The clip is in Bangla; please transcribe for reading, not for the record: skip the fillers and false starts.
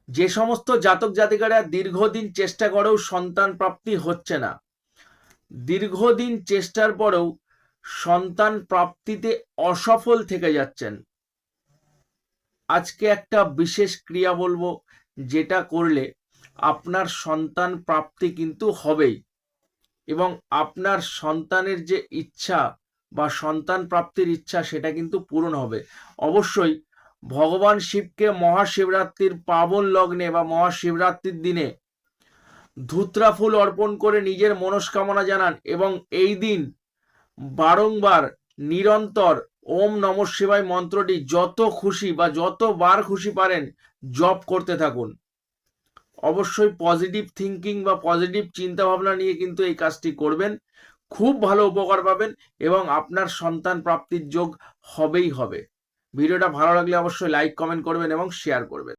যে সমস্ত জাতক জাতিকারা দীর্ঘদিন চেষ্টা করেও সন্তান প্রাপ্তি হচ্ছে না, দীর্ঘদিন চেষ্টার পরেও সন্তান প্রাপ্তিতে অসফল থেকে যাচ্ছেন, আজকে একটা বিশেষ ক্রিয়া বলবো, যেটা করলে আপনার সন্তান প্রাপ্তি কিন্তু হবেই, এবং আপনার সন্তানের যে ইচ্ছা বা সন্তান প্রাপ্তির ইচ্ছা সেটা কিন্তু পূরণ হবে। অবশ্যই ভগবান শিবকে মহাশিবরাত্রির পাবন লগ্নে বা মহাশিবরাত্রির দিনে ধুত্রা ফুল অর্পণ করে নিজের মনস্কামনা জানান, এবং এই দিন বারংবার নিরন্তর ওম নমঃ শিবায় মন্ত্রটি যত খুশি বা যতবার খুশি পারেন জপ করতে থাকুন। অবশ্যই পজিটিভ থিঙ্কিং বা পজিটিভ চিন্তা ভাবনা নিয়ে কিন্তু এই কাজটি করবেন, খুব ভালো উপকার পাবেন এবং আপনার সন্তান প্রাপ্তির যোগ হবেই হবে। ভিডিওটা ভালো লাগলে অবশ্যই লাইক কমেন্ট করবেন এবং শেয়ার করবেন।